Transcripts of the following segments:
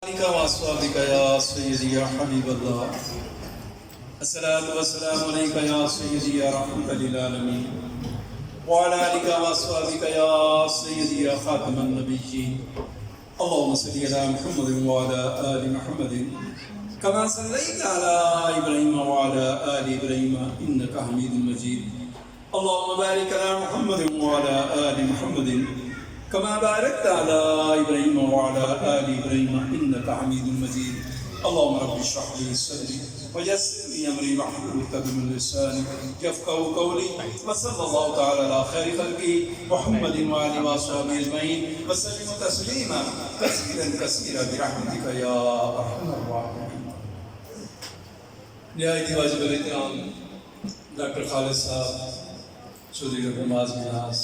وأصحابك يا سيدي يا حبيب الله الصلاة والسلام عليك يا سيدي يا رحمة للعالمين وعلى آلك وأصحابك يا سيدي يا خاتم النبيين اللهم صل على محمد وعلى آل محمد كما صليت على إبراهيم وعلى آل إبراهيم إنك حميد مجيد اللهم بارك على محمد وعلى آل محمد كما باركت على إبراهيم وعلى آل إبراهيم إنك حميد مجيد اللهم رب اشرح لي صدري ويسر لي أمري واحلل عقدة من لساني يفقهوا قولي وصلى الله تعالى على خير خلقه محمد وآله وصحبه أجمعين وسلم تسليما كثيرا برحمتك يا أرحم الراحمين. نہایت واجب الاحترام ڈاکٹر خالد صاحب چودھری نواز مناس،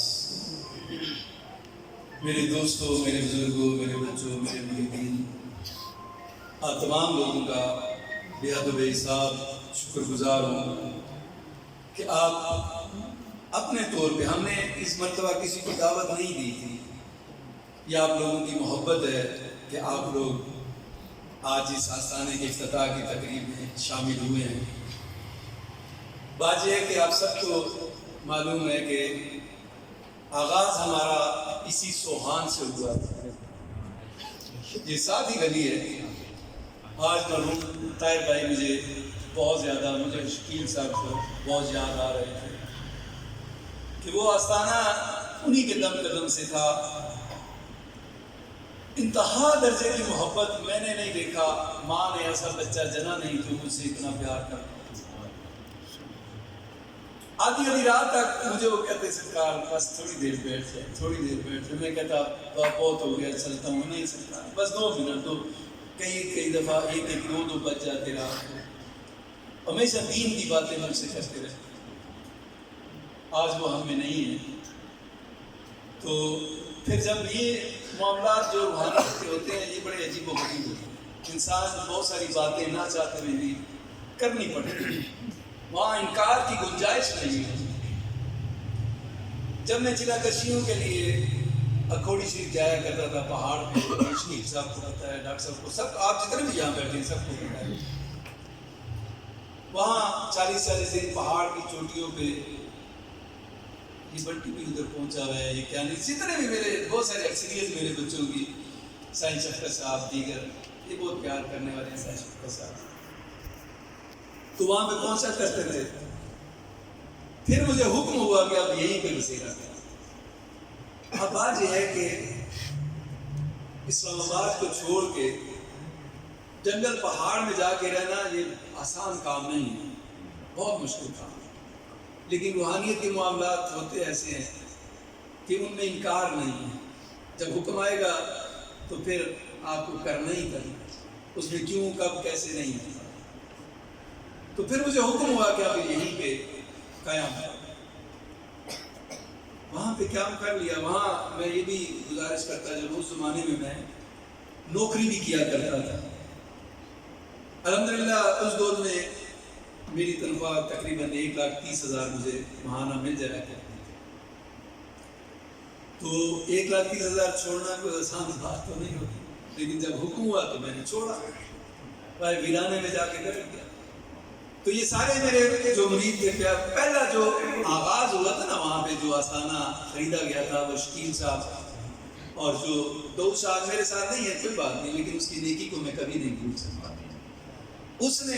میرے دوستوں، میرے بزرگوں، میرے بچوں، میرے مریدین، آپ تمام لوگوں کا بے حد و بے حساب شکر گزار ہوں کہ آپ اپنے طور پہ، ہم نے اس مرتبہ کسی کو دعوت نہیں دی تھی، یہ آپ لوگوں کی محبت ہے کہ آپ لوگ آج اس آستانے کے افتتاح کی تقریب میں شامل ہوئے ہیں۔ بات یہ ہے کہ آپ سب کو معلوم ہے کہ آغاز ہمارا اسی سوہان سے ہوا تھا، یہ ساتھ ہی گلی ہے۔ آج مرحوم طاہر بھائی مجھے بہت زیادہ، مجھے شکیل صاحب کو بہت یاد آ رہے تھے کہ وہ آستانہ انہی کے دم قدم سے تھا۔ انتہا درجے کی محبت میں نے نہیں دیکھا، ماں نے ایسا بچہ جنا نہیں جو مجھ سے اتنا پیار کرتا۔ آدھی رات تک مجھے وہ کہتے سرکار بس تھوڑی دیر بیٹھ جائے، تھوڑی دیر بیٹھ جائے۔ میں کہتا بہت ہو گیا، چلتا ہوں، نہیں چلتا، بس 2 منٹ دو۔ کئی دفعہ ایک دو بج جاتے رات کو، ہمیشہ دین کی باتیں مجھ سے کرتے رہتے۔ آج وہ ہم میں نہیں ہے، تو پھر جب یہ معاملات جو روحانیت کے ہوتے ہیں یہ بڑے عجیب و غریب ہوتے ہیں، انسان بہت ساری باتیں نہ چاہتے ہوئے بھی کرنی پڑتی، وہاں انکار کی گنجائش نہیں ہے۔ جب میں چلا کشیوں کے لیے اکھوڑی شریف جایا کرتا تھا پہاڑ پہ، شریف صاحب کو پتا ہے، ڈاکٹر صاحب کو، سب آپ جتنے بھی یہاں بیٹھے ہیں سب کو پتا ہے، وہاں 40 دن پہاڑ کی چوٹیوں پہ، یہ بنٹی بھی ادھر پہنچا ہوا ہے، یہ کیا نہیں، جتنے بھی میرے بہت سارے اکثریت میرے بچوں کی، سائن شفقت صاحب دیگر، یہ بہت پیار کرنے والے ہیں سائن شفقت صاحب، تو وہاں پہ پہنچا کرتے تھے۔ پھر مجھے حکم ہوا کہ اب یہیں پہ بسیرا کریں۔ اب بات یہ ہے کہ اسلام آباد کو چھوڑ کے جنگل پہاڑ میں جا کے رہنا یہ آسان کام نہیں ہے، بہت مشکل کام ہے، لیکن روحانیت کے معاملات ہوتے ایسے ہیں کہ ان میں انکار نہیں ہے۔ جب حکم آئے گا تو پھر آپ کو کرنا ہی کرنا، اس میں کیوں کب کیسے نہیں ہے۔ تو پھر مجھے حکم ہوا کہ آپ یہیں پہ قیام کریں۔ وہاں پہ قیام کر لیا۔ وہاں میں یہ بھی گزارش کرتا جب اس زمانے میں نوکری بھی کیا کرتا تھا، الحمدللہ اس دور میں میری تنخواہ تقریباً 1,30,000 مجھے ماہانہ مل جایا کرتی تھی، تو 1,30,000 چھوڑنا کوئی آسان بات تو نہیں ہوتی، لیکن جب حکم ہوا تو میں نے چھوڑا، بھائی ویرانے میں جا کے کر لیا۔ تو یہ سارے میرے جو مرید تھے، پہلا جو آغاز ہوا تھا نا وہاں پہ، جو آستانہ خریدا گیا تھا، وہ شکیل صاحب اور جو 2 سال میرے ساتھ نہیں ہے کوئی بات نہیں، لیکن اس کی نیکی کو میں کبھی نہیں بھول سکتا۔ اس نے،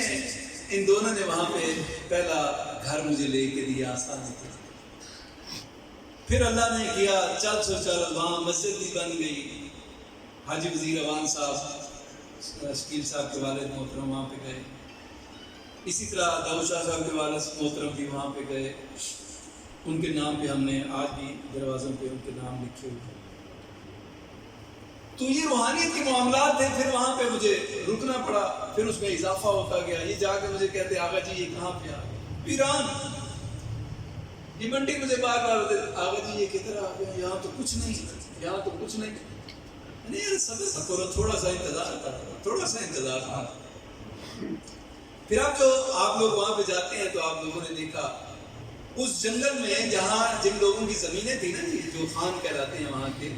ان دونوں نے وہاں پہ پہلا گھر مجھے لے کے دیا آستانے کے۔ پھر اللہ نے کیا چل سو چل، وہاں مسجد بھی بن گئی۔ حاجی وزیر اوان صاحب، شکیل صاحب کے والد محترم وہاں پہ گئے، اسی طرح داؤد شاہ صاحب کے والد محترم بھی وہاں پہ گئے، ان کے نام پہ ہم نے آج بھی دروازوں پہ ان کے نام لکھے ہوئے۔ تو یہ روحانیت کے معاملات تھے۔ پھر وہاں پہ مجھے رکنا پڑا، پھر اس میں اضافہ ہوتا گیا۔ یہ جا کے مجھے کہتے آغا جی یہ کہاں پہ آ گئے؟ پیران۔ یہ منٹی مجھے بار بار ہوتے آغا جی یہ کدھر آ گئے؟ یہاں تو کچھ نہیں، یہاں تو کچھ نہیں۔ نہیں صبر کرو، تھوڑا سا انتظار کرو، تھوڑا سا انتظار کرو۔ پھر اب جو آپ لوگ وہاں پہ جاتے ہیں تو آپ لوگوں نے دیکھا اس جنگل میں، جہاں جن لوگوں کی زمینیں تھیں نا جی، جو خان کہلاتے ہیں وہاں کے،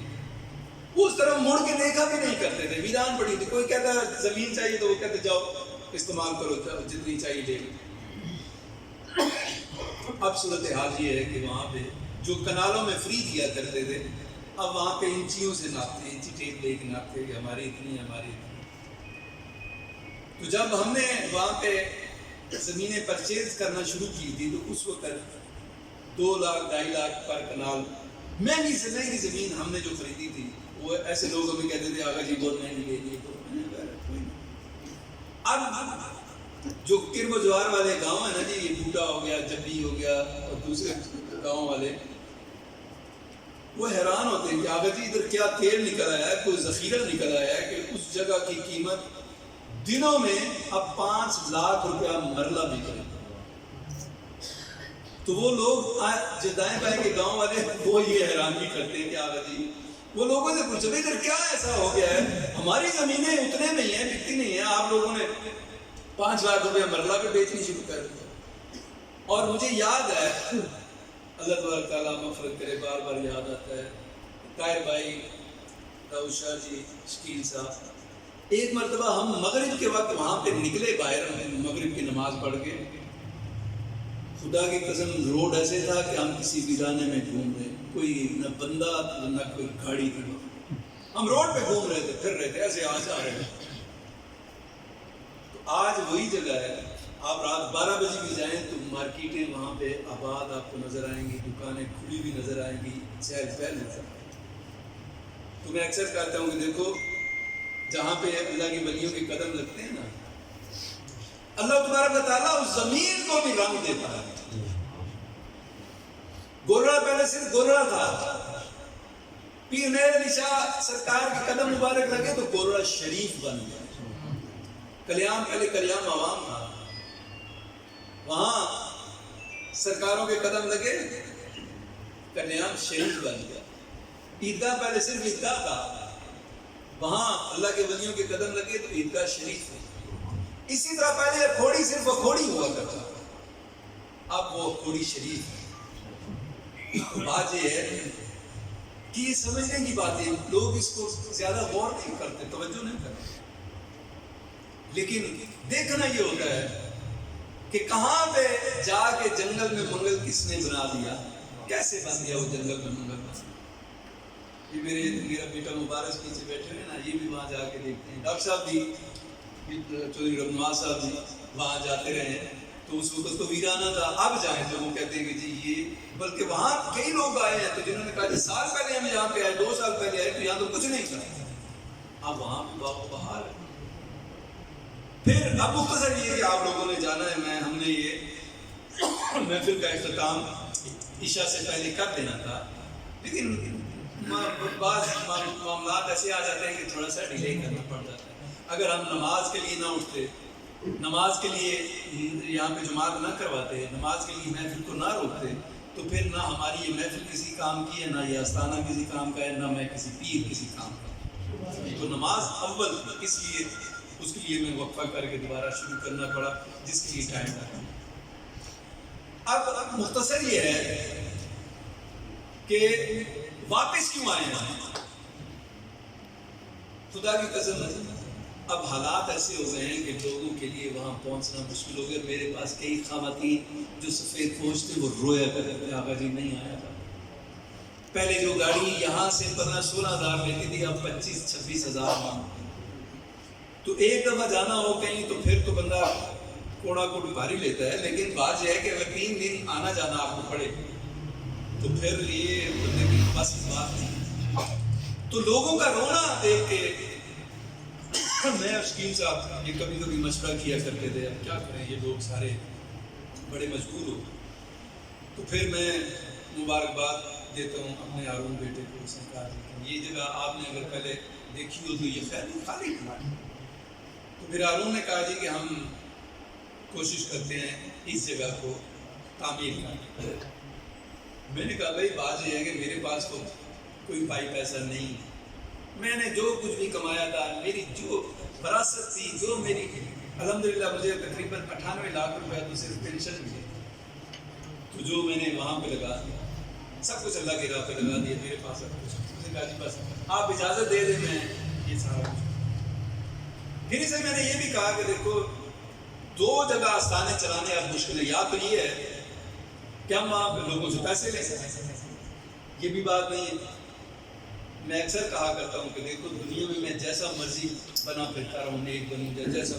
وہ اس طرف مڑ کے دیکھا بھی نہیں کرتے تھے، ویران پڑی تھی. کوئی کہتا زمین چاہیے تو وہ کہتے جاؤ استعمال کرو جتنی چاہیے لے لو. اب صورتحال یہ ہے کہ وہاں پہ جو کنالوں میں فری دیا کرتے تھے اب وہاں پہ انچیوں سے ناپتے ہیں، انچی ٹیپ لے کے ناپتے ہیں کہ ہماری اتنی ہماری اتنی. تو جب ہم نے وہاں پہ زمینیں پرچیز کرنا شروع کی تھی تو اس وقت 2 لاکھ 2.5 لاکھ پر کنال مہنگی سے مہنگی زمین ہم نے جو خریدی تھی. وہ ایسے لوگ ہمیں کہتے تھے آقا جی بہت مہنگی لے لیے. تو میں نے کہا کوئی نہیں. اب جو کرب و جوار والے گاؤں ہیں نا جی، یہ بوٹا ہو گیا، جبی ہو گیا اور دوسرے گاؤں والے، وہ حیران ہوتے ہیں کہ آقا جی ادھر کیا تیل نکل آیا ہے، کوئی ذخیرہ نکل آیا ہے کہ اس جگہ کی قیمت دنوں میں اب 5 لاکھ روپیہ مرلہ بھی کرے. تو وہ لوگ جو دائیں بائیں کے گاؤں والے وہ یہ حیرانگی کرتے ہیں کہ آقا جی، وہ لوگوں سے پوچھو ادھر کیا ایسا ہو گیا ہے، ہماری زمینیں اتنے میں ہی ہیں، بکتی نہیں ہیں، آپ لوگوں نے 5 لاکھ روپیہ مرلہ پہ بیچنی شروع کر دی. اور مجھے یاد ہے، اللہ تبارک تعالیٰ مغفرت کرے، بار بار یاد آتا ہے، طاہر بھائی، داؤد شاہ جی، شکیل صاحب، ایک مرتبہ ہم مغرب کے وقت وہاں پہ نکلے باہر، مغرب کی نماز پڑھ کے. خدا کی قسم روڈ ایسے تھا کہ ہم کسی ویرانے میں گھوم رہے، کوئی نہ بندہ نہ کوئی گاڑی تھی. ہم روڈ پہ گھوم رہے تھے، پھر رہے تھے، ایسے آ جا رہے تھے. تو آج وہی جگہ ہے، آپ رات 12 بجے بھی جائیں تو مارکیٹیں وہاں پہ آباد آپ کو نظر آئیں گی، دکانیں کھلی ہوئی نظر آئیں گی، چہل پہل نظر آئیں گی. تو میں اکثر کہتا ہوں کہ دیکھو جہاں پہ اللہ کی ولیوں کے قدم لگتے ہیں نا، اللہ تبارک تعالیٰ اس زمین کو بھی رنگ دیتا ہے. گولڑا پہلے صرف گولڑا تھا، پیر مہر علی شاہ سرکار کے قدم مبارک لگے تو گولڑا شریف بن گیا. کلیام پہلے کلیام عوام تھا، وہاں سرکاروں کے قدم لگے کلیام شریف بن گیا. عیدگاہ پہلے صرف عیدگاہ تھا، وہاں اللہ کے ولیوں کے قدم لگے تو عیدگاہ شریف ہے. اسی طرح پہلے کھوڑی صرف کھوڑی ہوا کرتا، اب وہ کھوڑی شریف ہے. بات یہ ہے کہ یہ سمجھنے کی بات ہے، لوگ اس کو زیادہ غور نہیں کرتے، توجہ نہیں کرتے. لیکن دیکھنا یہ ہوتا ہے کہ کہاں پہ جا کے جنگل میں منگل کس نے بنا دیا، کیسے بن گیا وہ جنگل میں منگل. یہ میرا بیٹا مبارک پیچھے بیٹھے ہیں نا، یہ بھی وہاں جا کے دیکھتے ہیں. ڈاکٹر صاحب بھی، چودھری ربنواز صاحب بھی وہاں جاتے رہے ہیں. تو اس وقت تو ویرانہ تھا، اب جائیں تو وہ کہتے ہیں کہ جی یہ، بلکہ وہاں کئی لوگ آئے ہیں تو جنہوں نے کہا جی سال پہلے ہم یہاں پہ آئے، 2 سال پہلے آئے تو یہاں تو کچھ نہیں تھا، اب وہاں پہ باغ و بہار ہے. پھر اب مختصر یہ کہ آپ لوگوں نے جانا ہے، ہم نے یہ محفل کا اختتام عشاء سے پہلے کر دینا تھا، لیکن بعض معاملات ایسے آ جاتے ہیں کہ تھوڑا سا ڈیلے کرنا پڑ جاتا ہے. اگر ہم نماز کے لیے نہ اٹھتے، نماز کے لیے یہاں پہ جماعت نہ کرواتے، نماز کے لیے محفل کو نہ روکتے، تو پھر نہ ہماری یہ محفل کسی کام کی ہے، نہ یہ آستانہ کسی کام کا ہے، نہ میں کسی پیر کسی کام کا. تو نماز اول تھی، اس لیے اس کے لیے میں وقفہ کر کے دوبارہ شروع کرنا پڑا، جس کے لیے ٹائم لگا. اب مختصر یہ ہے کہ واپس کیوں آئے ہیں. خدا کی قسم اب حالات ایسے ہو گئے ہیں کہ لوگوں کے لیے وہاں پہنچنا مشکل ہو گیا. میرے پاس کئی خواتین جو سفید پوش تھے وہ رویا کرتے تھے، آقا جی نہیں آیا تھا. پہلے جو گاڑی یہاں سے 15-16 ہزار لیتی تھی، اب 25-26 ہزار مانگتی. تو ایک دفعہ جانا ہو کہیں تو پھر تو بندہ کوڑا کوڑ بھاری لیتا ہے، لیکن بات یہ ہے کہ اگر 3 دن آنا جانا آپ کو پڑے تو پھر یہ بندے کی بس بات نہیں. تو لوگوں کا رونا دیکھ کے میں اور شکیل صاحب یہ کبھی کبھی مشورہ کیا کرتے تھے، اب کیا کریں یہ لوگ سارے بڑے مجبور ہو. تو پھر میں مبارکباد دیتا ہوں اپنے ہارون بیٹے کو، اس نے کہا یہ جگہ آپ نے اگر پہلے دیکھی ہو تو یہ خیر خالی تھا. تو پھر ہارون نے کہا جی کہ ہم کوشش کرتے ہیں اس جگہ کو تعمیر کرنے. میں نے کہا بھائی بات یہ ہے کہ میرے پاس تو کوئی پائی پیسہ نہیں، میں نے جو کچھ بھی کمایا تھا، میری جو وراثت تھی، جو میری الحمدللہ مجھے تقریباً 98 لاکھ روپے تو صرف پینشن ملی، تو جو میں نے وہاں پہ لگا دیا سب کچھ اللہ کی راہ پہ لگا دیا. میرے پاس اب کچھ کہا جی بس آپ اجازت دے دیں میں یہ سارا کچھ. پھر اسے میں نے یہ بھی کہا کہ دیکھو 2 جگہ آستانے چلانے اب مشکل ہے. یا تو یہ ہے کہ ہم آپ لوگوں سے پیسے لے سکتے ہیں, یہ بھی بات نہیں ہے. میں اکثر کہا کرتا ہوں کہ دیکھو دنیا میں میں جیسا مرضی بنا پھرتا رہوں, نیک بنوں جیسا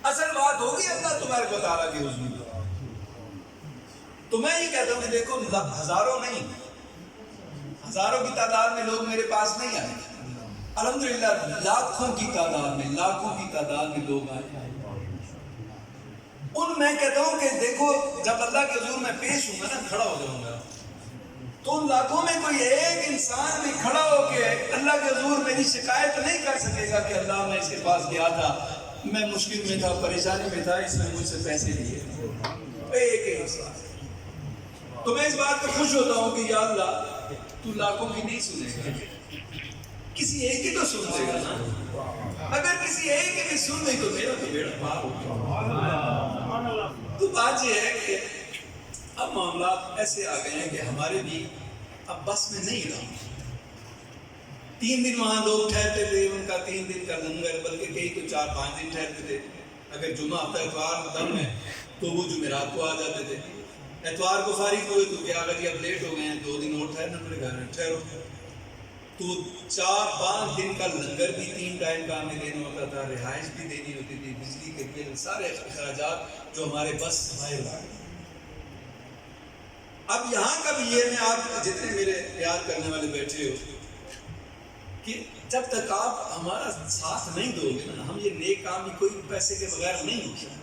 اصل بات ہوگی اللہ تمہارے کو تعالیٰ کی حضور. تو میں یہ کہتا ہوں کہ دیکھو ہزاروں نہیں, ہزاروں کی تعداد میں لوگ میرے پاس نہیں آئے, الحمدللہ لاکھوں کی تعداد میں لوگ آئے. میں کہتا ہوں کہ دیکھو جب اللہ کے حضور میں پیش ہوں گا نا, کھڑا ہو جاؤں گا, تو ان لاکھوں میں کوئی ایک انسان بھی کھڑا ہو کے اللہ کے حضور میری شکایت نہیں کر سکے گا کہ اللہ میں اس کے پاس گیا تھا, میں مشکل میں تھا, پریشانی میں تھا, اس نے مجھ سے پیسے لیے. ایک انسان. تو میں اس بات پہ خوش ہوتا ہوں کہ یا اللہ تو لاکھوں کی نہیں سنے گا, کسی ایک کی تو سن دے گا نا. اگر کسی ایک کی بھی سن نہیں تو میرا تو بیڑا پار ہوگا. تو بات یہ ہے کہ اب معاملات ایسے آ گئے ہیں کہ ہمارے بھی اب بس میں نہیں رہا. 3 دن وہاں لوگ ٹھہرتے تھے, ان کا 3 دن کا لنگر, بلکہ کئی تو 4-5 دن ٹھہرتے تھے. اگر جمعہ ہفتہ اتوار دم ہے تو وہ جمعرات کو آ جاتے تھے. اتوار کو فارغ ہوئے تو کیا اگر اب لیٹ ہو گئے ہیں 2 دن اور ٹھہرنا پڑے گا, ٹھہرو. تو 4-5 دن کا لنگر بھی 3 ٹائم کا ہمیں دینا ہوتا تھا, رہائش بھی دینی ہوتی تھی, بجلی کے بل, سارے اخراجات جو ہمارے بس باہر لائے. اب یہاں کا بھی یہ, میں آپ جتنے میرے پیار کرنے والے بیٹھے ہو, کہ جب تک آپ ہمارا ساتھ نہیں دو گے نا, ہم یہ نیک کام بھی کوئی پیسے کے بغیر نہیں ہو سکتا.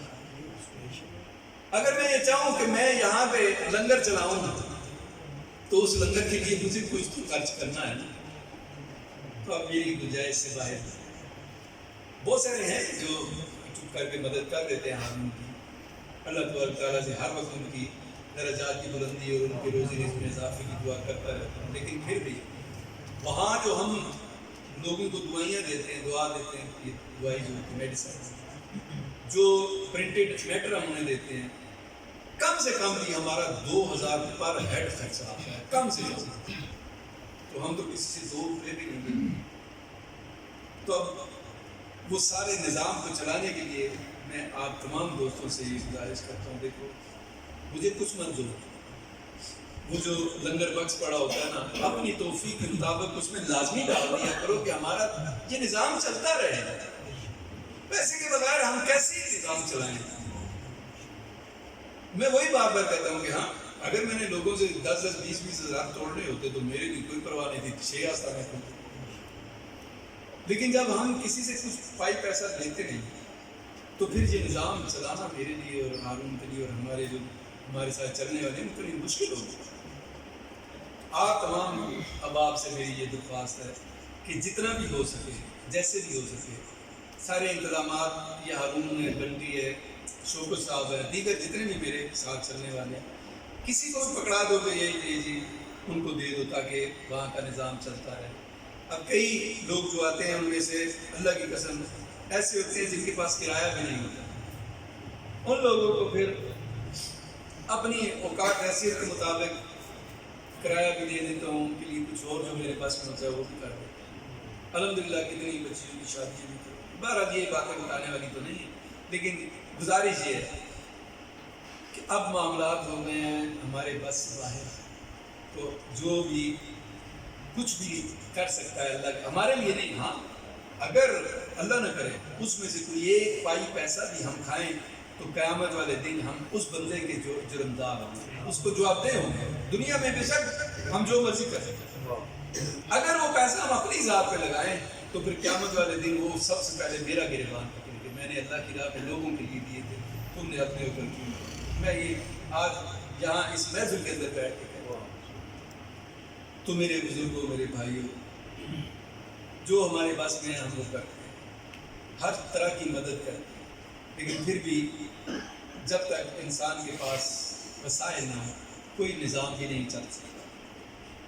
اگر میں یہ چاہوں کہ میں یہاں پہ لنگر چلاؤں نا, تو اس لنگر کے لیے مجھے کچھ تو خرچ کرنا ہے نا. تو اب میری گنجائش سے باہر. بہت سارے ہیں جو چپ کر کے مدد کر دیتے ہیں ہم کی. اللہ تبارک تعالیٰ سے ہر وقت ان کی درجات کی بلندی اور ان کی روزی رزق میں اضافے کی دعا کرتا رہتا ہوں. لیکن پھر بھی وہاں جو ہم لوگوں کو دعائیاں دیتے ہیں, دعا دیتے ہیں, یہ دعائی جو میڈیسن جو پرنٹڈ لیٹر ہم انہیں دیتے ہیں, کم سے کم بھی ہمارا 2000 پر ہیڈ خرچہ آتا ہے, کم سے کم. تو ہم تو کسی سے 2 روپے بھی نہیں دیتے. تو اب وہ سارے نظام کو چلانے کے لیے میں آپ تمام دوستوں سے یہ گزارش کرتا ہوں, دیکھو مجھے کچھ منظور, وہ جو لنگر بکس پڑا ہوتا ہے نا, اپنی توفیق کے مطابق اس میں لازمی ڈال دیا کرو کہ ہمارا یہ نظام چلتا رہے. پیسے کے بغیر ہم کیسے نظام چلائیں. میں وہی بار بار کہتا ہوں کہ ہاں اگر میں نے لوگوں سے 10-20 ہزار توڑنے ہوتے تو میرے لیے کوئی پرواہ نہیں تھی, 6 آستانے کھولتے. لیکن جب ہم کسی سے کچھ پائی پیسہ لیتے نہیں تو پھر یہ نظام چلانا میرے لیے اور ہارون کے لیے اور ہمارے جو ہمارے ساتھ چلنے والے ان کے لیے مشکل ہوگی. آپ تمام احباب سے میری یہ درخواست ہے کہ جتنا بھی ہو سکے, جیسے بھی ہو سکے, سارے انتظامات, یہ ہارون ہے, بنٹی ہے, شوکت صاحب ہے, دیگر جتنے بھی میرے ساتھ چلنے والے ہیں, کسی کو بھی پکڑا دو کہ یہی جی ان کو دے دو تاکہ وہاں کا نظام چلتا رہے. اب کئی لوگ جو آتے ہیں ان میں سے اللہ کی قسم ایسے ہوتے ہیں جن کے پاس کرایہ بھی نہیں ہوتا. ان لوگوں کو پھر اپنی اوقات حیثیت کے مطابق کرایہ بھی دے دیتا ہوں, ان کے لیے کچھ اور جو میرے پاس میں ہوتا ہے وہ بھی کر دیتا ہوں. الحمدللہ کتنی بچیوں کی شادی بھی کی. بہرحال یہ باتیں بتانے والی تو نہیں ہے, لیکن گزارش یہ ہے کہ اب معاملات ہو گئے ہیں ہمارے بس سے باہر. تو جو بھی کچھ بھی کر سکتا ہے اللہ ہمارے لیے نہیں, ہاں اگر اللہ نہ کرے اس میں سے کوئی ایک پائی پیسہ بھی ہم کھائیں تو قیامت والے دن ہم اس بندے کے جو جرمدار ہوں گے, اس کو جواب دہ ہوں گے. دنیا میں بے شک ہم جو مرضی کر سکتے ہیں, اگر وہ پیسہ ہم اپنی ذات پہ لگائیں تو پھر قیامت والے دن وہ سب سے پہلے میرا گریبان پکڑیں گے, میں نے اللہ کی راہ پہ لوگوں کے لیے دیے تھے, تم نے اپنے اوپر کیوں. میں یہ آج یہاں اس محفل کے اندر بیٹھ کے کہتا ہوں تو میرے بزرگوں, میرے بھائیوں, جو ہمارے پاس میں ہم لوگ کرتے ہیں, ہر طرح کی مدد کرتے ہیں, لیکن پھر بھی جب تک انسان کے پاس وسائل نہ ہو کوئی نظام بھی نہیں چل سکتا.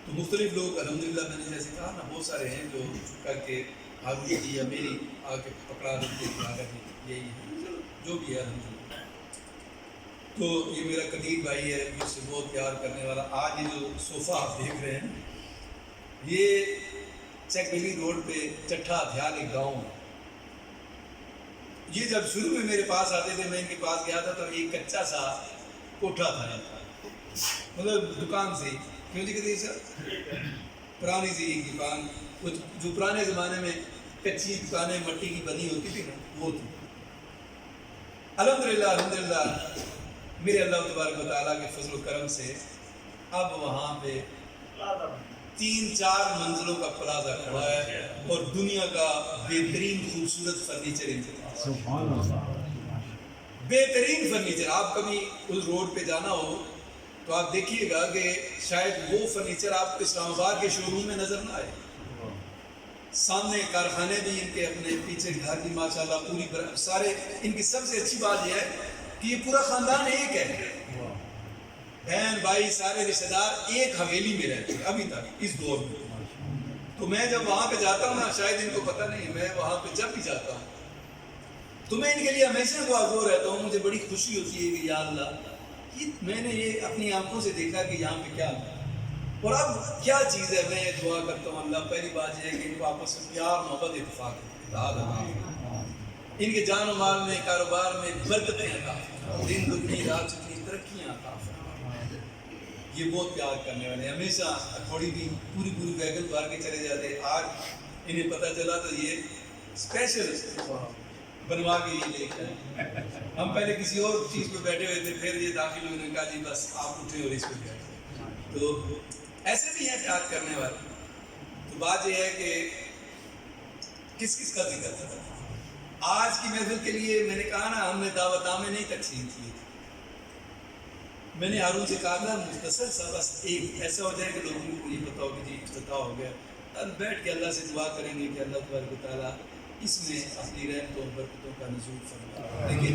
تو مختلف لوگ الحمدللہ میں نے جیسے کہا نا, بہت سارے ہیں جو کر کے ہارون کی یا میری آ کے پکڑا دیتے ہیں, یہی ہے جو بھی ہے الحمدللہ. تو یہ میرا قدیر بھائی ہے, مجھ سے بہت پیار کرنے والا. آج یہ جو صوفہ آپ دیکھ رہے ہیں یہ چیک ویلی روڈ پہ چٹھا دھیال ایک گاؤں ہے. یہ جب شروع میں میرے پاس آتے تھے، میں ان کے پاس گیا تھا تو ایک کچا سا کوٹھا تھا، مطلب دکان سے. کیوں جی کہتے سر؟ پرانی سی ایک دکان، جو پرانے زمانے میں کچی دکانیں مٹی کی بنی ہوتی تھی نا، وہ تھی. الحمدللہ میرے اللہ تبارک و تعالیٰ کے فضل و کرم سے اب وہاں پہ 3-4 منزلوں کا پلازا کھڑا ہے اور دنیا کا بہترین خوبصورت فرنیچر بہترین فرنیچر. آپ کبھی اس روڈ پہ جانا ہو تو آپ دیکھیے گا کہ شاید وہ فرنیچر آپ کو اسلام آباد کے شو روم میں نظر نہ آئے. سامنے کارخانے بھی ان کے اپنے، پیچھے گھر بھی ماشاءاللہ پوری سارے. ان کی سب سے اچھی بات یہ ہے کہ یہ پورا خاندان ایک ہے، بہن بھائی سارے رشتے دار ایک حویلی میں رہتے ہیں ابھی تک اس دور میں. تو میں جب وہاں پہ جاتا ہوں نا، شاید ان کو پتہ نہیں، میں وہاں پہ جب بھی جاتا ہوں تو میں ان کے لیے ہمیشہ دعا گو رہتا ہوں. مجھے بڑی خوشی ہوتی ہے کہ یا اللہ، یہ میں نے یہ اپنی آنکھوں سے دیکھا کہ یہاں پہ کیا ہے اور اب کیا چیز ہے. میں دعا کرتا ہوں اللہ، پہلی بات یہ ہے کہ ان کو آپس میں پیار محبت اتفاق ہے، ان کے جان و مال میں کاروبار میں برکتیں عطا، دن دگنی رات چگنی ترقیاں عطا. یہ بہت پیار کرنے والے ہیں، ہمیشہ تھوڑی بھی پوری ویگن بھر کے چلے جاتے. آج انہیں پتہ چلا تو یہ اسپیشل بنوا کے یہ لے کے آئے. ہم پہلے کسی اور چیز پہ بیٹھے ہوئے تھے، پھر یہ داخل ہونے کہا جی بس آپ اٹھے اور اس پہ بیٹھے. تو ایسے بھی ہیں پیار کرنے والے. تو بات یہ ہے کہ کس کس کا ذکر تھا. آج کی محفل کے لیے میں نے کہا نا، ہم نے دعوت نامے نہیں تقسیم کیے تھے. میں نے ہارون سے کہا تھا مختصر سا، بس ایک ایسا ہو جائے کہ لوگوں کو یہ پتا ہو کہ جی افتتاح ہو گیا. اب بیٹھ کے اللہ سے دعا کریں گے کہ اللہ تبارک و تعالیٰ اس میں اپنی رحمتوں برکتوں کا نزول فرمائے. لیکن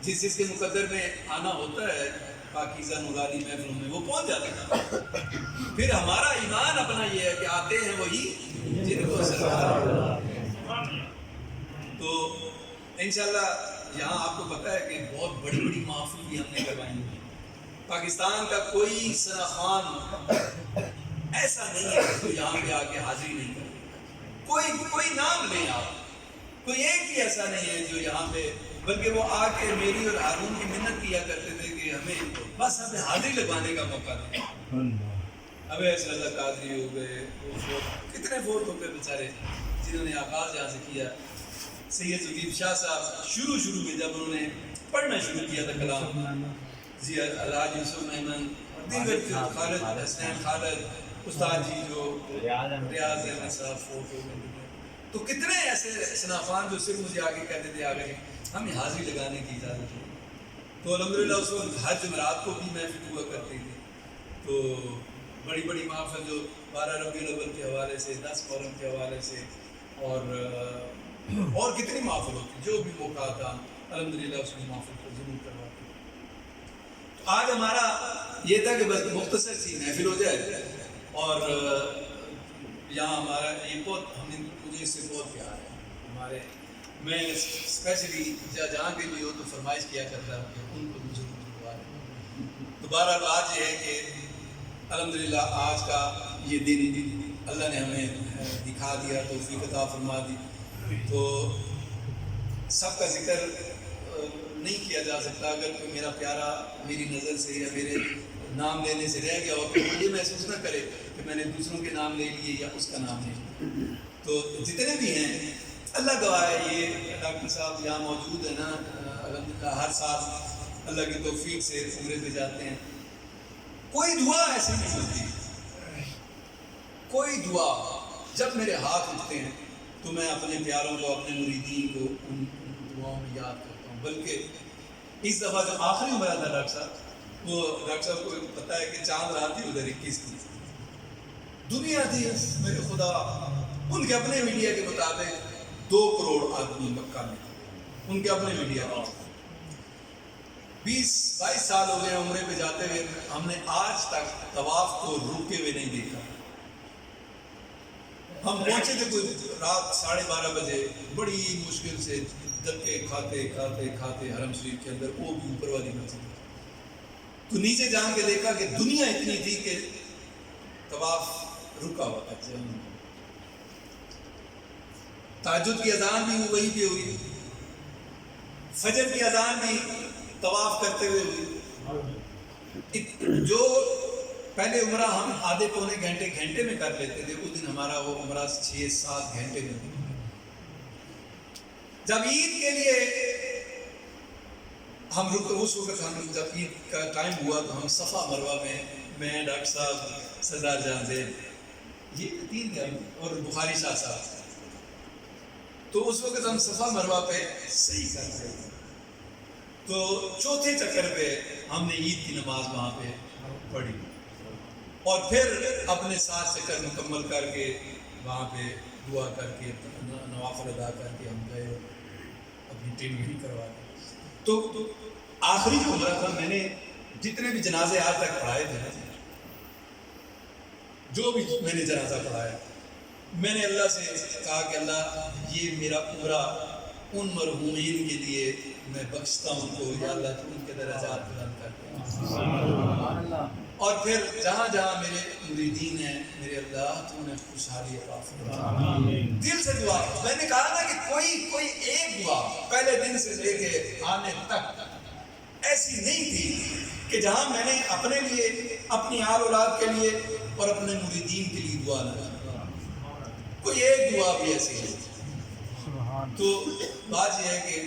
جس کے مقدر میں آنا ہوتا ہے پاکیزہ نورانی محفلوں میں، وہ پہنچ جاتے ہیں. پھر ہمارا ایمان اپنا یہ ہے کہ آتے ہیں وہی جن کو سرکار. تو انشاءاللہ یہاں آپ کو پتہ ہے کہ بہت بڑی محفل بھی ہم نے کروائی ہے. پاکستان کا کوئی ثنا خوان ایسا نہیں ہے جو یہاں پہ آ کے حاضری نہیں کرے. کوئی نام لیں آپ، کوئی ایک بھی ایسا نہیں ہے جو یہاں پہ، بلکہ وہ آ کے میری اور ہارون کی منت کیا کرتے تھے کہ ہمیں بس ہمیں حاضری لگوانے کا موقع دیں. ابھی رضا قادری ہو گئے، کتنے فوت ہو گئے بیچارے جنہوں نے آغاز یہاں سے کیا. سید زغیب شاہ صاحب شروع میں جب انہوں نے پڑھنا شروع کیا تھا کلام، الحاج یوسف محمد، دیگر خالد حسین خالد استاد جی جو ریاض احمد صاحب فوت ہو گئے. تو کتنے ایسے شنافان جو صرف مجھے آگے کہتے تھے آگے ہمیں حاضری لگانے کی اجازت ہے. تو الحمدللہ اس وقت ہر جمعرات کو بھی محفل ہوا کرتی تھی. تو بڑی محفل جو 12 ربیع الاول کے حوالے سے، 10 محرم کے حوالے سے اور کتنی محفل ہوتی، جو بھی موقع آتا الحمدللہ اس کی محفل کو ضرور کرواتے. تو آج ہمارا یہ تھا کہ بس مختصر سی محفل ہو جائے. اور یہاں ہمارا یہ بہت مجھے اس سے بہت پیار ہے. ہمارے میں اسپیشلی جہاں کے بھی ہو تو فرمائش کیا کرتا ہوں کہ ان کو بھی ضرور دعا ہے. دوبارہ آج یہ ہے کہ الحمدللہ آج کا یہ دن اللہ نے ہمیں دکھا دیا، توفیق عطا فرما دی. تو سب کا ذکر نہیں کیا جا سکتا. اگر کوئی میرا پیارا میری نظر سے یا میرے نام لینے سے رہ گیا ہو تو یہ محسوس نہ کرے کہ میں نے دوسروں کے نام لے لیے یا اس کا نام لے لیا. تو جتنے بھی ہیں اللہ گواہ ہے، یہ ڈاکٹر صاحب یہاں موجود ہیں نا، الحمدللہ ہر سال اللہ کی توفیق سے عمرے پہ جاتے ہیں. کوئی دعا ایسی نہیں ہوتی، کوئی دعا جب میرے ہاتھ اٹھتے ہیں تو میں اپنے پیاروں کو، اپنے مریدین کو ان دعاؤں میں یاد کرتا ہوں. بلکہ اس دفعہ جو آخری عمرہ تھا ڈاکٹر صاحب، وہ ڈاکٹر صاحب کو پتہ ہے کہ چاند رات تھی ادھر 21 کی دنیا تھی. میرے خدا، ان کے اپنے میڈیا کے مطابق 2 کروڑ آدمی مکہ میں، ان کے اپنے میڈیا کا 20-22 سال ہو گئے عمرے پہ جاتے ہوئے. ہم نے آج تک طواف کو رکے ہوئے نہیں دیکھا. ہم پہنچے تھے کوئی رات 12:30 بجے، بڑی مشکل سے دھکے کھاتے حرم شریف کے اندر، وہ بھی اوپر والی مسجد. تو نیچے جان کے دیکھا کہ دنیا اتنی تھی کہ طواف رکا ہوا تھا. تہجد کی اذان بھی وہیں پہ ہوئی, فجر کی اذان بھی طواف کرتے ہوئے ہوئی. جو پہلے عمرہ ہم آدھے پونے گھنٹے میں کر لیتے تھے, اس دن ہمارا وہ عمرہ 6-7 گھنٹے میں ہوئی. جب عید کے لیے ہم اس وقت جب عید کا ٹائم ہوا تو ہم صفا مروہ میں ڈاکٹر صاحب سردار جان زید, یہ 3 تھے اور بخاری شاہ صاحب, تو اس وقت ہم صفا مروہ پہ صحیح کر رہے تھے. تو چوتھے چکر پہ ہم نے عید کی نماز وہاں پہ پڑھی اور پھر اپنے 7 چکر مکمل کر کے وہاں پہ دعا کر کے نوافل ادا کر کے ہم گئے اپنی ٹیم بھی کروا دی. تو آخری جو عمرہ تھا, میں نے جتنے بھی جنازے آج تک پڑھائے تھے, جو بھی میں نے جنازہ پڑھایا, میں نے اللہ سے کہا کہ اللہ یہ میرا عمرہ ان مرحومین کے لیے میں بخشتا ہوں کو, یا اللہ تو ان کے درجات بلند کر دے. اور پھر جہاں جہاں میرے مریدین ہیں, میرے اللہ تو انہیں خوشحالی عطا فرما. دل سے دعا, میں نے کہا نا کہ کوئی ایک دعا پہلے دن سے لے کے آنے تک ایسی نہیں تھی کہ جہاں میں نے اپنے لیے, اپنی آل اولاد کے لیے اور اپنے مریدین کے لیے دعا نہ کی. کوئی ایک دعا بھی ایسی ہے. تو بات یہ ہے کہ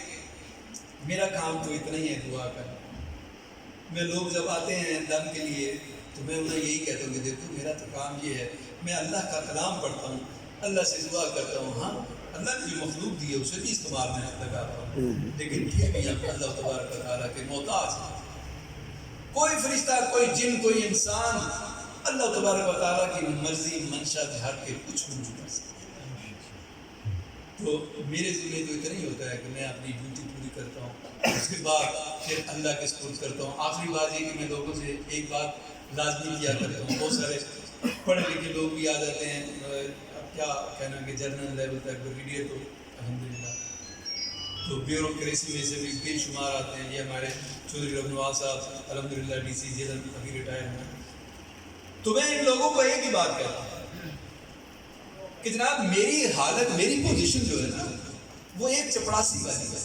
میرا کام تو اتنا ہی ہے دعا کا. میں لوگ جب آتے ہیں دم کے لیے تو میں انہیں یہی کہتا ہوں کہ دیکھو میرا تو کام یہ ہے, میں اللہ کا کلام پڑھتا ہوں, اللہ سے دعا کرتا ہوں. ہاں اللہ نے جو مخلوق دی ہے اسے بھی استعمال میں لگاتا ہوں, لیکن پھر بھی اللہ تبارک و تعالیٰ کے محتاج ہے. کوئی فرشتہ, کوئی جن, کوئی انسان اللہ تبارک و تعالیٰ کی مرضی منشا سے ہٹ کے کچھ نہیں کر سکتا. تو میرے ذمہ تو اتنا ہی ہوتا ہے کہ میں اپنی ڈیوٹی پوری کرتا ہوں, اس کے بعد پھر اللہ کے سپرد کرتا ہوں. آخری بات یہ کہ میں لوگوں سے ایک بات لازمی کیا کرتا ہوں, بہت سارے پڑھے لکھے لوگ بھی آ جاتے ہیں, اب کیا کہنا کہ جرنل لیول تک بریگیڈیئر تو الحمدللہ, تو بیوروکریسی میں سے بھی بے شمار آتے ہیں. یہ ہمارے چودھری رب نواز صاحب الحمدللہ ڈی سی جیل ابھی ریٹائر ہوئے. تو میں ان لوگوں کو ایک ہی بات کہتا ہوں کہ جناب میری حالت, میری پوزیشن جو ہے نا وہ ایک چپڑاسی والی ہے.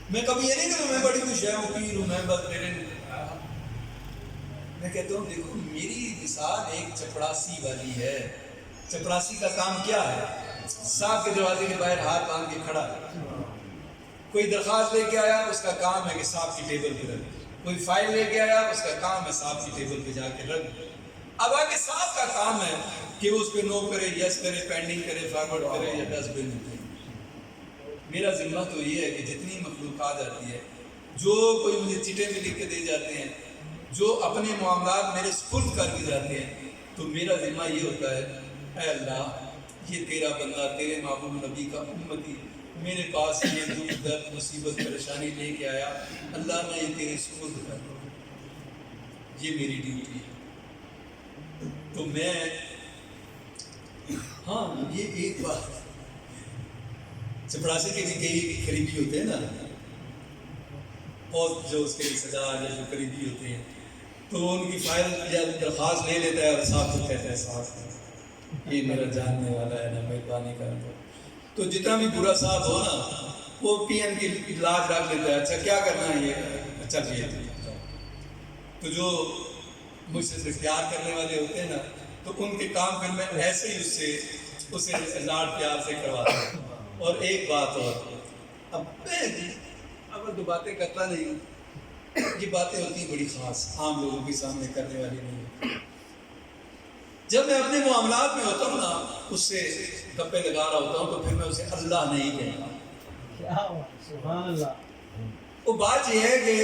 میں کبھی یہ نہیں کہتا میں بڑی خوش ہوں, پیر ہوں, میں بس میں کہتا ہوں دیکھو میری مثال ایک چپڑاسی والی ہے. چپڑاسی کا کام کیا ہے؟ صاحب کے دروازے کے باہر ہاتھ باندھ کے کھڑا ہے. کوئی درخواست لے کے آیا, اس کا کام ہے کہ صاحب کی ٹیبل پہ رکھ. کوئی فائل لے کے آیا, اس کا کام ہے صاحب کی ٹیبل پہ جا کے رکھ. اب آگے صاحب کا کام ہے کہ وہ اس پہ نو کرے, یس کرے, پینڈنگ کرے, فارورڈ کرے یا ڈسٹ بن میں. میرا ذمہ تو یہ ہے کہ جتنی مخلوقات آتی ہے, جو کوئی مجھے چٹے میں لکھ کے دے جاتے ہیں, جو اپنے معاملات میرے سپرد کر کے جاتے ہیں, تو میرا ذمہ یہ ہوتا ہے اے اللہ یہ تیرا بندہ, تیرے محبوب نبی کا امتی میرے پاس یہ دکھ درد مصیبت پریشانی لے کے آیا, اللہ میں یہ تیرے سپرد کر دوں. یہ میری ڈیوٹی ہے. تو میں ہاں یہ ایک بات, چپڑاسی کے بھی کئی قریبی ہوتے ہیں نا, اور جو اس کے رشتےدار یا جو قریبی ہوتے ہیں, تو ان کی فائل یا درخواست لے لیتا ہے اور صاحب کو کہتا ہے صاحب یہ میرا جاننے والا ہے نا, مہربانی کر دو. تو جتنا بھی برا صاحب ہو نا وہ پی ایم کی لاج رکھ لیتا ہے, اچھا کیا کرنا ہے یہ, اچھا یہ. تو جو مجھ سے اختیار کرنے والے ہوتے ہیں نا, تو ان کے کام پھر میں ایسے ہی اسے لاڈ پیار سے کرواتا ہوں. اور ایک بات اور, اب دو باتیں کرتا نہیں, یہ باتیں ہوتی ہیں بڑی خاص, عام لوگوں کے سامنے کرنے والی نہیں. جب میں اپنے معاملات میں ہوتا ہوں نا, اس سے گپے لگا رہا ہوتا ہوں, تو پھر میں اسے اللہ نہیں کہتا. وہ بات یہ ہے کہ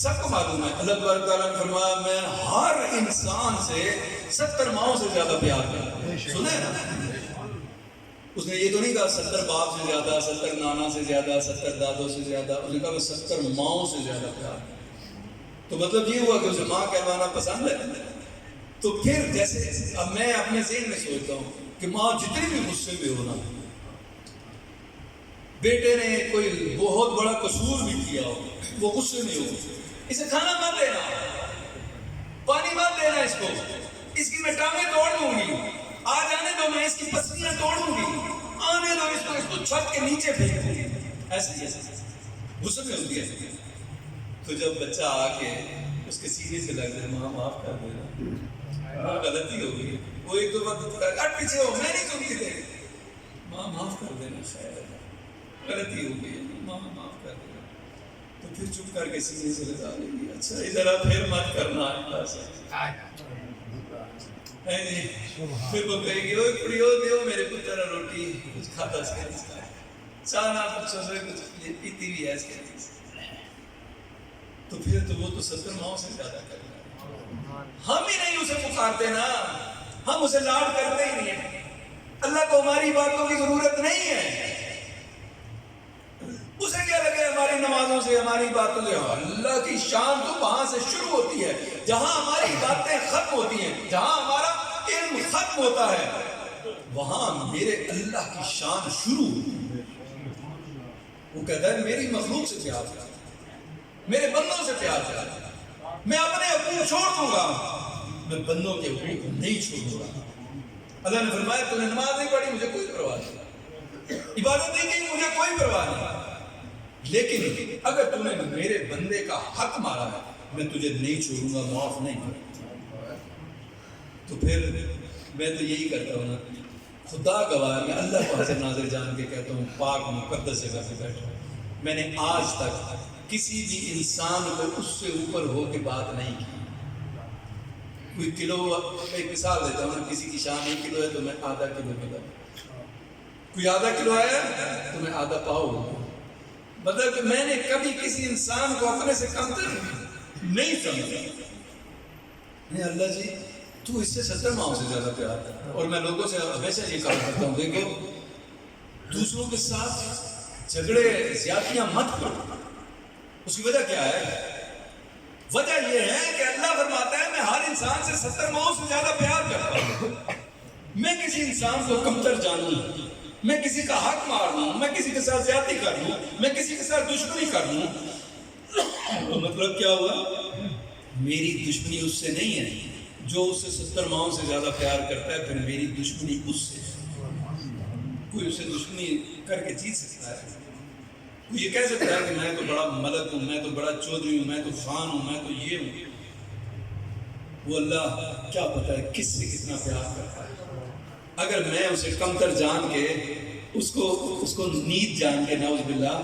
سب کو معلوم ہے, اللہ تبارک تعالیٰ نے فرمایا میں ہر انسان سے 70 ماؤں سے زیادہ پیار کرتا ہوں. سنے نا, اس نے یہ تو نہیں کہا 70 باپ سے زیادہ, 70 نانا سے زیادہ, 70 دادوں سے زیادہ, اس نے کہا میں 70 ماؤں سے زیادہ پیار. تو مطلب یہ ہوا کہ اسے ماں کہلوانا پسند ہے. تو پھر جیسے اب میں اپنے ذہن میں سوچتا ہوں کہ ماں جتنی بھی غصے میں ہونا, بیٹے نے کوئی بہت بڑا قصور بھی کیا ہو, وہ غصے میں ہو, اسے کھانا مت دینا, پانی مت دینا, اس کو اس کی میں ٹانگیں توڑ دوں گی، آ جانے دو میں اس کی پسلیاں توڑوں گی، آنے دو اس کو چھت کے نیچے پھینک دوں گی. ایسے ہی غصے میں ہوتی ہے. تو جب بچہ آ کے اس کے سینے سے لگ جائے ماں معاف کر دینا، ہاں غلطی ہو گئی، وہ ایک دو وقت کٹ پیچھے ہو، میں نہیں سنتی تھی، ماں معاف کر دینا، خیر غلطی ہو گئی، ماں معاف کر دینا. تو پھر چپ کر کے سینے سے لگا لے گی، اچھا ذرا پھر مت کرنا اللہ سے. پھر وہ کہے گی اوے کڑیو دیو میرے پتر روٹی کچھ کھاتا اس کے چاہ نہ پوچھو سے کچھ پیتی بھی ہے اس کے. تو پھر تو وہ تو 70 ماؤں سے زیادہ کرنا. ہم ہی نہیں اسے پکارتے نا، ہم اسے لاڈ کرتے ہی نہیں ہیں. اللہ کو ہماری باتوں کی ضرورت نہیں ہے. اسے کیا لگے ہماری نمازوں سے، ہماری باتوں سے؟ اللہ کی شان تو وہاں سے شروع ہوتی ہے جہاں ہماری باتیں ختم ہوتی ہیں، جہاں ہمارا علم ختم ہوتا ہے وہاں میرے اللہ کی شان شروع ہوتی ہے. وہ کہتا ہے میری مخلوق سے پیار ہے، میرے بندوں سے پیار ہے، میں اپنے حقوق چھوڑ دوں گا، میں بندوں کے حقوق نہیں چھوڑوں گا. اللہ نے فرمایا تو نے نماز نہیں پڑھی مجھے کوئی پرواہ نہیں، عبادت نہیں کی مجھے کوئی پرواہ نہیں، لیکن اگر تو نے میرے بندے کا حق مارا ہے میں تجھے نہیں چھوڑوں گا، معاف نہیں کروں. تو پھر میں تو یہی کرتا ہوں نا، خدا گواہ میں اللہ کو حاضر ناظر جان کے کہتا ہوں پاک مقدس جگہ پہ بیٹھا ہوں، میں نے آج تک کسی بھی انسان کو اس سے اوپر ہو کے بات نہیں کی. کوئی کلو، ایک مثال دیتا ہوں، کسی کی شان 1 کلو ہے تو میں آدھا کلو ملا، کوئی آدھا کلو آیا تو میں آدھا پاؤ ہوں. مطلب کہ میں نے کبھی کسی انسان کو اپنے سے کمتر نہیں سمجھا. اللہ جی تو اس سے 70 ماؤں سے زیادہ پیار کرتا ہے. اور میں لوگوں سے ہمیشہ یہ کہا کرتا ہوں دیکھو دوسروں کے ساتھ جھگڑے زیادتیاں مت کرو. اس کی وجہ کیا ہے؟ وجہ یہ ہے کہ اللہ فرماتا ہے میں ہر انسان سے 70 ماؤں سے زیادہ پیار کرتا ہوں. میں کسی انسان کو کمتر جانوں، میں کسی کا حق مار دوں، میں کسی کے ساتھ زیادتی کر دوں، میں کسی کے ساتھ دشمنی کر دوں، تو مطلب کیا ہوا؟ میری دشمنی اس سے نہیں ہے. جو اس سے 70 ماؤں سے زیادہ پیار کرتا ہے پھر میری دشمنی اس سے. کوئی اسے دشمنی کر کے جیت سکتا ہے؟ کوئی یہ کہہ سکتا ہے کہ میں تو بڑا ملک ہوں، میں تو بڑا چودھری ہوں، میں تو خان ہوں، میں تو یہ ہوں؟ وہ اللہ کیا پتا ہے کس سے کتنا پیار کرتا ہے. اگر میں اسے کمتر جان کے اس کو نیچ جان کے نعوذ باللہ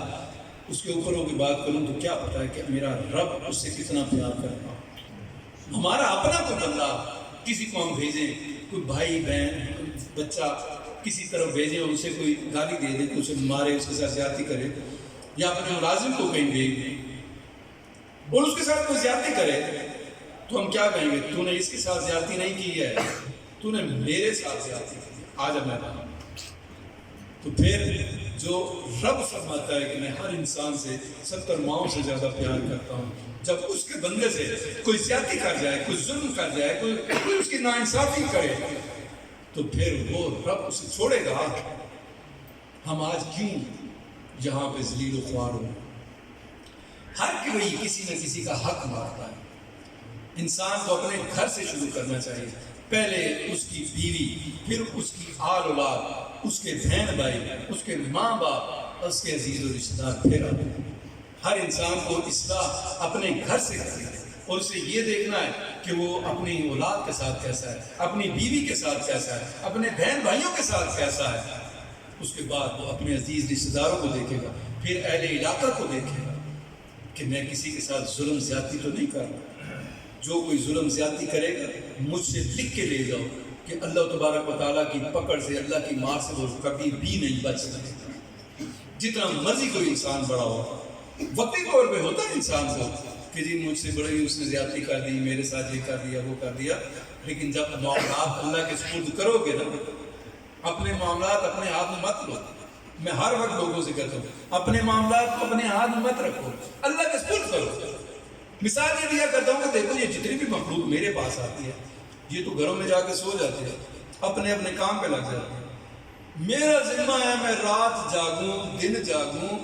اس کے اوپروں کی بات کروں تو کیا پتا ہے کہ میرا رب اس سے کتنا پیار کرتا ہے. ہمارا اپنا کوئی بندہ کسی کو ہم بھیجیں، کوئی بھائی بہن کوئی بچہ کسی طرف بھیجیں اور اسے کوئی گالی دے دے، کہ اسے مارے، اس کے ساتھ زیادتی کرے، یا اپنے ملازم کو کہیں گے اور اس کے ساتھ کوئی زیادتی کرے تو ہم کیا کہیں گے؟ تو نے اس کے ساتھ زیادتی نہیں کی ہے، تو نے میرے ساتھ زیادتی کی. آج اب میں کہا تو پھر جو رب فرماتا ہے کہ میں ہر انسان سے 70 ماؤں سے زیادہ پیار کرتا ہوں، جب اس کے بندے سے کوئی زیادتی کر جائے، کوئی ظلم کر جائے، کوئی اس کی ناانصافی کرے تو پھر وہ رب اسے چھوڑے گا. ہم آج کیوں یہاں پہ ذلیل و خوار ہو؟ ہر کوئی کسی نہ کسی کا حق مارتا ہے. انسان کو اپنے گھر سے شروع کرنا چاہیے، پہلے اس کی بیوی، پھر اس کی آل اولاد، اس کے بہن بھائی، اس کے ماں باپ، اس کے عزیز و رشتہ دار. پھر ہر انسان کو اصلاح اپنے گھر سے کرنا ہے اور اسے یہ دیکھنا ہے کہ وہ اپنی اولاد کے ساتھ کیسا ہے، اپنی بیوی کے ساتھ کیسا ہے، اپنے بہن بھائیوں کے ساتھ کیسا ہے. اس کے بعد وہ اپنے عزیز رشتہ داروں کو دیکھے گا، پھر اہل علاقہ کو دیکھے گا کہ میں کسی کے ساتھ ظلم زیادتی تو نہیں کر رہا. جو کوئی ظلم زیادتی کرے گا مجھ سے لکھ کے لے جاؤ کہ اللہ تبارک و تعالیٰ کی پکڑ سے، اللہ کی مار سے وہ کبھی بھی نہیں بچ سکے. جتنا مرضی کوئی انسان بڑا ہو، وقتی طور پہ ہوتا ہے انسان کو کہ جی مجھ سے بڑی اس نے زیادتی کر دی، میرے ساتھ یہ کر دیا، وہ کر دیا. لیکن جب معاملات اللہ کے سپرد کرو گے نا، اپنے معاملات اپنے ہاتھ میں مت لو. میں ہر وقت لوگوں سے کہتا ہوں اپنے معاملات کو اپنے ہاتھ میں مت رکھو، اللہ کے سپرد کرو. مثال یہ دیا کرتا ہوں کہ دیکھو یہ جتنی بھی مخلوق میرے پاس آتی ہے یہ تو گھروں میں جا کے سو جاتی ہے، اپنے اپنے کام پہ لگ جاتی ہے. میرا ذمہ ہے میں رات جاگوں، دن جاگوں،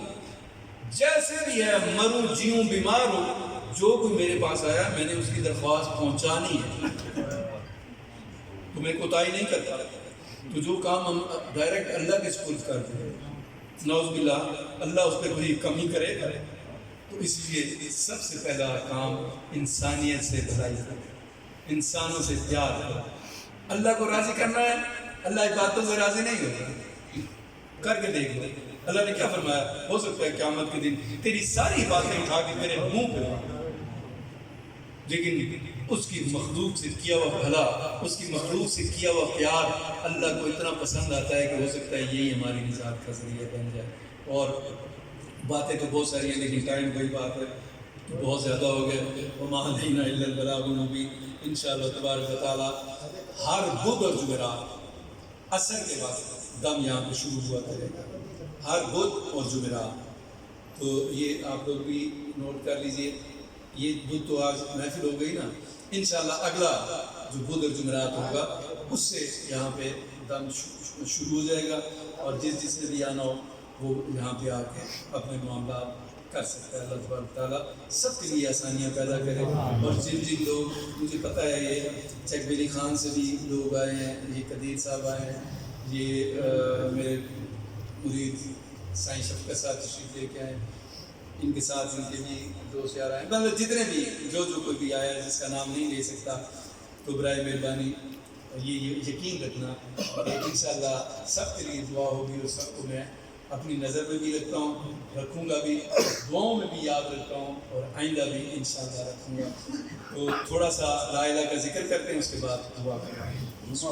جیسے بھی ہے، مروں جیوں بیمار ہوں، جو کوئی میرے پاس آیا میں نے اس کی درخواست پہنچانی ہے. تمہیں کوتاہی نہیں کرتا، تو جو کام ہم ڈائریکٹ اللہ کے سپرد کر دیں، نعوذ باللہ اللہ اس پہ کوئی کمی کرے گا. تو اس لیے سب سے پہلا کام انسانیت سے بھلائی کرے، انسانوں سے پیار کرے. اللہ کو راضی کرنا ہے، اللہ عبادتوں سے راضی نہیں ہوتا. کر کے دیکھ لو اللہ نے کیا فرمایا. ہو سکتا ہے قیامت کے دن تیری ساری باتیں اٹھا کے میرے منہ پہ لاؤں، لیکن اس کی مخلوق سے کیا ہوا بھلا، اس کی مخلوق سے کیا ہوا پیار اللہ کو اتنا پسند آتا ہے کہ ہو سکتا ہے یہی ہماری نجات کا ذریعہ بن جائے. اور باتیں تو بہت ساری ہیں، لیکن ٹائم وہی بات ہے تو بہت زیادہ ہو گئے. وَمَا عَلَيْنَا إِلَّا الْبَلَاغُ الْمُبِينُ. انشاءاللہ تبارک و تعالیٰ ہر بدھ اور جمعرات عصر کے بعد دم یہاں پہ شروع ہوا کرے گا، ہر بدھ اور جمعرات. تو یہ آپ لوگ بھی نوٹ کر لیجئے. یہ بدھ تو آج محفل ہو گئی نا، انشاءاللہ اگلا جو بدھ اور جمعرات ہوگا اس سے یہاں پہ دم شروع ہو جائے گا، اور جس نے بھی آنا ہو وہ یہاں پہ آ کے اپنے معاملات کر سکتا ہے. اللہ تبارک تعالیٰ سب کے لیے آسانیاں پیدا کرے. اور جن لوگ مجھے پتہ ہے یہ چک بلی خان سے بھی لوگ آئے ہیں، یہ قدیر صاحب آئے ہیں، یہ میرے مرید سائیں شفقت صاحب تشریف لے کے آئے ہیں، ان کے ساتھ ان کے بھی دوست یار آئے ہیں، مطلب جتنے بھی جو کوئی بھی آیا ہے جس کا نام نہیں لے سکتا تو برائے مہربانی یہ یقین رکھنا کہ انشاءاللہ سب کے لیے دعا ہوگی، اور سب کو میں اپنی نظر میں بھی رکھتا ہوں، رکھوں گا بھی، دعاؤں میں بھی یاد رکھتا ہوں، اور آئندہ بھی انشاءاللہ رکھوں گا. تو تھوڑا سا لا الہ کا ذکر کرتے ہیں، اس کے بعد دعا کریں.